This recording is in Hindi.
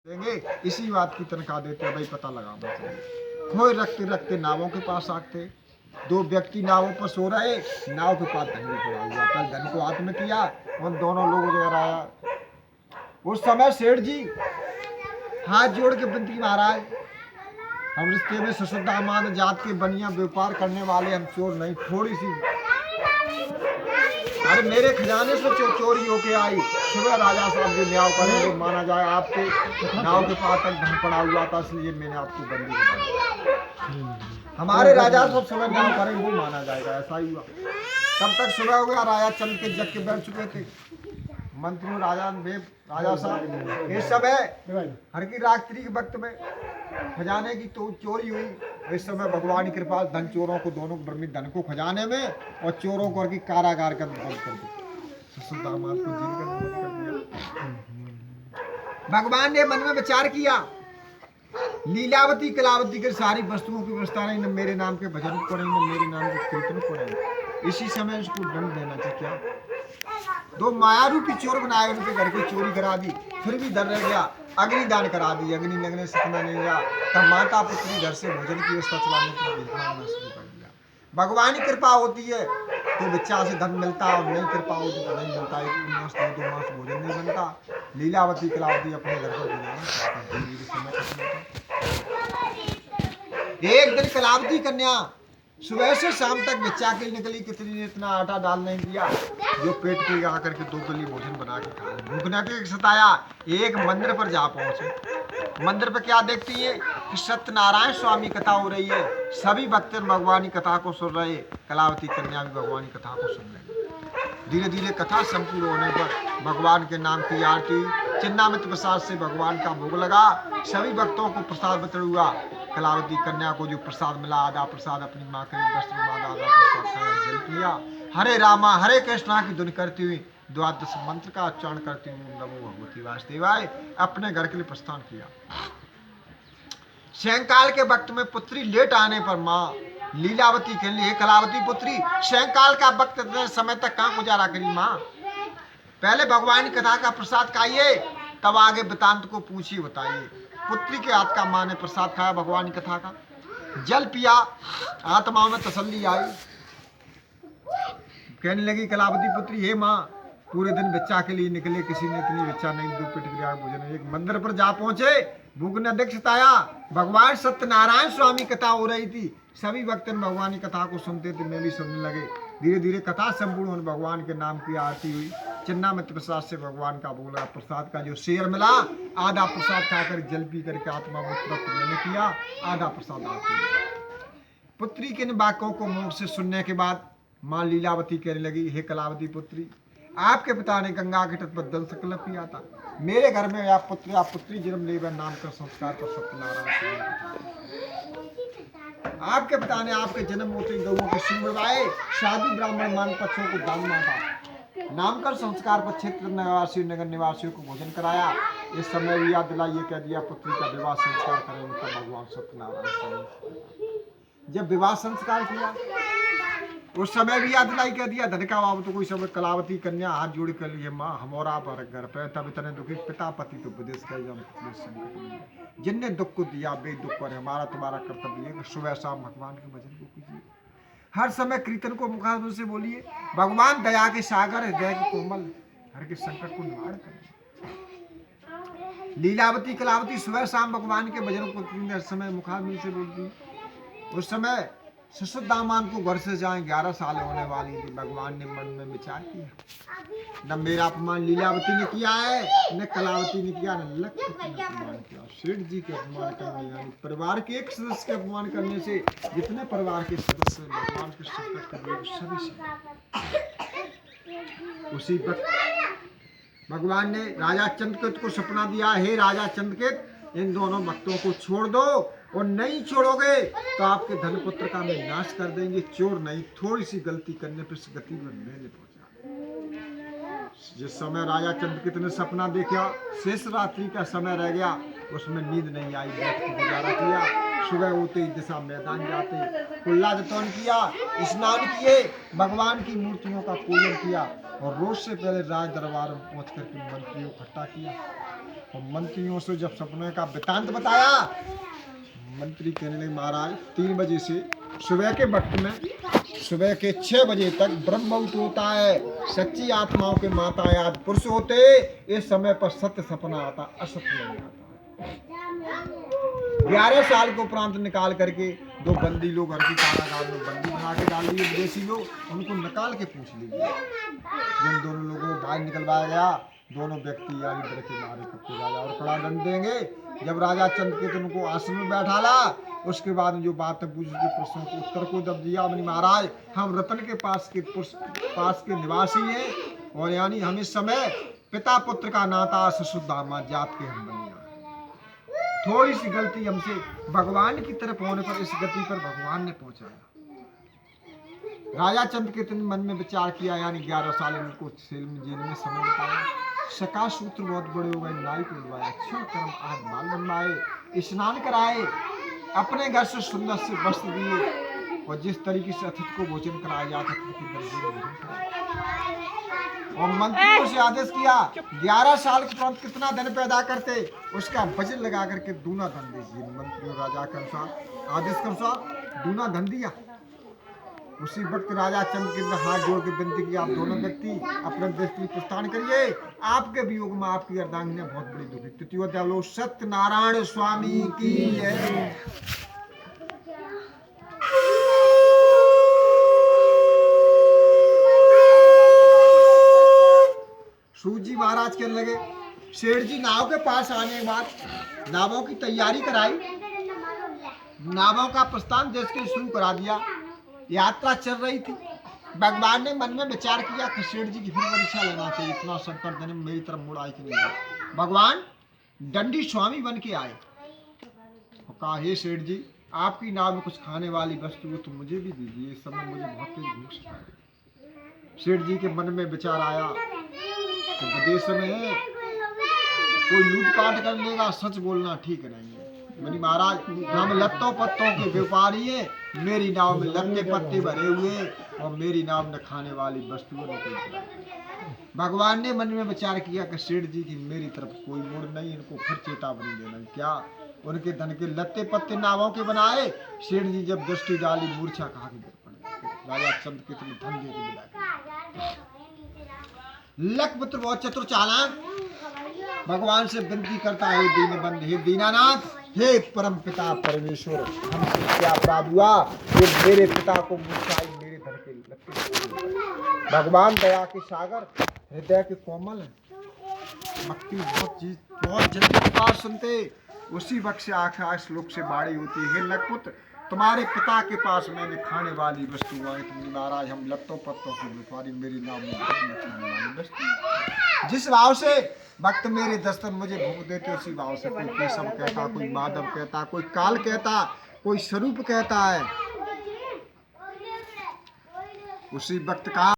देंगे, इसी बात की तनख्वाह देते हैं, भाई पता लगाना चाहिए। खोए रखते रखते नावों के पास आते, दो व्यक्ति नावों पर सो रहे, नाव के पास धन भी पड़ा हुआ, कल धन को हाथ में किया, उन दोनों लोगों जो आया। उस समय सेठ जी हाथ जोड़ के विनती, महाराज हम रिश्ते में ससुरदामाद जात के बनिया व्यापार करने वाले, हम चोर नहीं, थोड़ी सी अरे मेरे खजाने से चोरी होके आई। सुबह राजा साहब जी न्याय करेंगे, माना जाए आपके नाव के पास तक धन पड़ा हुआ था, इसलिए मैंने आपको बंदी बनाया। हमारे राजा साहब सुबह न्याय करेंगे, वो माना जाएगा, ऐसा ही हुआ। तब तक सुबह हो गया, राजा चंद के जग के बैठ चुके थे। मंत्री राजा साहब इस समय हर की रात्रि के वक्त में खजाने की तो चोरी हुई। इस समय भगवान की कृपा धन चोरों को, दोनों को ब्रह्मी धन को खजाने में और चोरों को की कारागार का बंद कर दिया, दामाद को जेल का बंद कर दिया। भगवान ने मन में विचार किया, लीलावती कलावती के सारी वस्तुओं की व्यवस्था नहीं, न मेरे नाम के भजन को नहीं, न मेरे नाम के कीर्तन को नहीं, इसी समय उसको दंड देना चाहिए। क्या दो माया रूपी चोर बनाए, उनके घर की चोरी करा दी, फिर भी डर रह गया, अग्निदान करा दी, अग्नि लगने से इतना नहीं गया, तब माता पुत्री घर से भोजन की व्यवस्था चलाने के लिए शुरू कर दिया। भगवान की कृपा होती है तो बच्चा से धन मिलता है, और नहीं कृपा होती तो नहीं मिलता है, 1 मास 2 मास भोजन नहीं बनता। लीलावती कलावती अपने घर पर गुजारा। एक दिन कलावती कन्या सुबह से शाम तक बच्चा के निकली, कितनी ने इतना आटा डाल नहीं दिया जो पेट के आकर के 2 गली भोजन बना के खा ले। भूख न के सताया, एक मंदिर पर जा पहुंचे। मंदिर पर क्या देखती है कि सत्यनारायण स्वामी कथा हो रही है, सभी भक्त भगवान की कथा को सुन रहे, कलावती कन्या भी भगवान की कथा को सुन रही। धीरे धीरे कथा संपूर्ण होने पर भगवान के नाम की आरती, चिन्नामृत प्रसाद से भगवान का भोग लगा, सभी भक्तों को प्रसाद वितरण हुआ। कलावती कन्या को जो प्रसाद मिला, आधा प्रसाद अपनी माँ के वस्त्र में, आधा प्रसाद खाया, जल पिया। हरे रामा हरे कृष्णा की धुन करती हुई, द्वादश मंत्र का उच्चारण करती हुई नमो भगवती वासुदेवाय अपने घर के लिए प्रस्थान किया। सायंकाल के वक्त में पुत्री लेट आने पर माँ लीलावती के लिए, कलावती पुत्री सायंकाल का वक्त इतने समय तक कहाँ गुजारा करी माँ, पहले भगवान की कथा का प्रसाद खाइए, तब आगे वृतांत को पूछिए, बताइए। पुत्री के हाथ का माँ ने प्रसाद खाया, भगवान की कथा का जल पिया, आत्मा में तसल्ली आई। कहने लगी कलावती पुत्री, हे माँ पूरे दिन बच्चा के लिए निकले, किसी ने इतनी बच्चा नहीं, 2 पेट गया भोजन। एक मंदिर पर जा पहुंचे, भूख ने अधिक सताया, भगवान सत्यनारायण स्वामी कथा हो रही थी, सभी भक्त भगवान की कथा को सुनते थे, मैं भी सुनने लगे। धीरे धीरे कथा संपूर्ण होने, भगवान के नाम की आरती हुई, चिन्नामृत प्रसाद से भगवान का भोग लगा। प्रसाद का जो शेर मिला, आधा प्रसाद खाकर जल पी करके आत्मा को तृप्त मैंने किया, आधा प्रसाद आती। पुत्री के इन वाक्यों को मुख से सुनने के बाद माँ लीलावती कहने लगी, हे कलावती पुत्री, आपके पिता ने गंगा के तट पर जल संकल्प किया था, मेरे घर में आप पुत्री जन्म ले, नाम कर संस्कार पर सत्यनारायण। आपके पिता ने आपके जन्म होते गौओं के सिंह बढ़वाए, शादी ब्राह्मण मान पक्षों को दान मांगा, नामकर संस्कार पर क्षेत्र निवासी नगर निवासियों को भोजन कराया। इस समय भी याद दिलाइए, कह दिया पुत्री का विवाह संस्कार करेंगे, तब भगवान सत्यनारायण जब विवाह संस्कार किया, उस समय भी याद दिलाई, कह दिया धन का बाबू तो कोई समय। कलावती कन्या हाथ जोड़ कर लिए, माँ हमारा पर घर पे, तब इतने दुखी पिता पति तो विदेश गए, जिनने दुख को दिया बे दुख पर, हमारा तुम्हारा कर्तव्य है कि सुबह शाम भगवान के भजन को कीजिए, हर समय कीर्तन को मुखार से बोलिए। भगवान दया के सागर, हृदय के कोमल, हर के संकट को निवारण करें। लीलावती कलावती सुबह शाम भगवान के भजन को हर समय मुखार से बोलती। उस समय ससुर दामान को घर से जाए 11 साल होने वाली थी। भगवान ने मन में विचार किया, न मेरा अपमान लीलावती ने किया है, न कलावती ने किया, न लक्ष्य ने अपमान किया। सेठ जी के अपमान करने, यानी परिवार के एक सदस्य के अपमान करने से जितने परिवार के सदस्य भगवान के संकट कर सभी से। उसी वक्त भगवान ने राजा चंद्रकेतु को सपना दिया, हे राजा चंद्रकेतु, इन दोनों भक्तों को छोड़ दो, और नहीं छोड़ोगे तो आपके धन पुत्र का मैं नाश कर देंगे। चोर नहीं, थोड़ी सी गलती करने पर गति में मैंने पहुंचा। जिस समय राजा चंद्रकेतु ने सपना देखा, शेष रात्रि का समय रह गया, उसमें नींद नहीं आई, बैठ के गुजारा किया। सुबह होते ही दिशा मैदान जाते, कुल्ला जतौन किया, स्नान किए, भगवान की मूर्तियों का पूजन किया, और रोज से पहले राज दरबार में पहुंच करके मंत्रियों को इकट्ठा किया। और मंत्रियों से जब सपने का वृतांत बताया, मंत्री कहने लगे महाराज 3 बजे से सुबह के वक्त में सुबह के 6 बजे तक ब्रह्मउत होता है। सच्ची आत्माओं के मातायात पुरुष होते, इस समय पर सत्य सपना आता, असत्य नहीं आता। 11 साल को उपरांत निकाल करके 2 बंदी लोग हर की कारागार में बंदी बना के डाल दिए विदेशी लोग, उनको निकाल के पूछ लीजिए। जिन दोनों लोगों को बाहर निकलवाया गया, दोनों व्यक्ति यानी डर के मारे कपड़े राजा और कड़ा दंड देंगे। जब राजा चंद्रकेतु उनको आसन में बैठाला, उसके बाद जो बात पूछ के प्रश्नों को उत्तर को जब दिया, अपनी महाराज हम रतन के पास के निवासी हैं और यानी हम इस समय पिता पुत्र का नाता ससुरदामा जात के हम बनिया। थोड़ी सी गलती हमसे भगवान की तरफ होने पर इस गति पर भगवान ने पहुंचाया। राजा चंद्रकेतु ने मन में विचार किया, यानी 11 साल इनको जेल में समय बताया। सका सूत्र बहुत बड़े हो गए, नाई को बुलवाया, क्षण कर्म आज बाल बनवाए, स्नान कराए, अपने घर से सुंदर से वस्त्र दिए और जिस तरीके से अतिथि को भोजन कराया जाता था और मंत्रियों से आदेश किया 11 साल के तुरंत कितना धन पैदा करते, उसका वजन लगा करके दूना धन दीजिए। मंत्रियों राजा के अनुसार आदेश के अनुसार दूना धन दिया। उसी वक्त राजा चंद्रकेतु ने हाथ जोड़ के विनती की, आप दोनों व्यक्ति अपने देश के लिए प्रस्थान करिए। आपके वियोग में आपकी अर्धांगिनी बहुत बड़ी दुखी। तृतीय अध्याय सत्यनारायण स्वामी की जय। सूजी महाराज कहने लगे, शेठ जी नाव के पास आने के बाद नावों की तैयारी कराई, नावों का प्रस्थान देश के शुरू करा दिया। यात्रा चल रही थी। भगवान ने मन में विचार किया कि सेठ जी की फिर परीक्षा लेना चाहिए, इतना संकट दिन मेरी तरफ मुड़ आए कि नहीं। भगवान दंडी स्वामी बन के आए और कहा, हे सेठ जी आपकी नाव में कुछ खाने वाली वस्तु हो तो मुझे भी दीजिए, इस समय मुझे बहुत तेज भूख सता है। सेठ जी के मन में विचार आया तो विदेश में कोई लूटपाट कर लेगा, सच बोलना ठीक नहीं है। मेरी महाराज हम लत्तों पत्तों के व्यापारी हैं, मेरी नाव में लत्ते पत्ते भरे हुए और मेरी नाव में खाने वाली वस्तुओं ने। भगवान ने मन में विचार किया कि सेठ जी की मेरी तरफ कोई मोड़ नहीं, इनको फिर चेतावनी देना। क्या उनके धन के लत्ते पत्ते नावों के बनाए। सेठ जी जब दृष्टि डाली मूर्छा कहा कि गिर पड़े। राजा चंद्रकेतु ने धन दे के विदा। लखपुत्र बहुत चतुर चालाक भगवान से विनती करता है, दीनबंधु हे दीनानाथ, हे परम पिता परमेश्वर, हमसे क्या अपराध हुआ, ये मेरे पिता को मूर्छाई मेरे धन के लत्ते। भगवान दया के सागर, हृदय के कोमल है, भक्ति बहुत जल्दी पुकार सुनते। उसी वक्त से आखिर श्लोक से बाड़ी होती है, हे लखपुत्र तुम्हारे पिता के पास मैंने खाने वाली वस्तु आई। तुम महाराज हम लत्तों पत्तों की व्यापारी, मेरी नाव में खाने वाली वस्तु। जिस भाव से भक्त मेरे दस्तन मुझे भोग देते, उसी भाव से कोई केशव कहता, कोई माधव कहता, कोई काल कहता, कोई स्वरूप कहता है। उसी वक्त का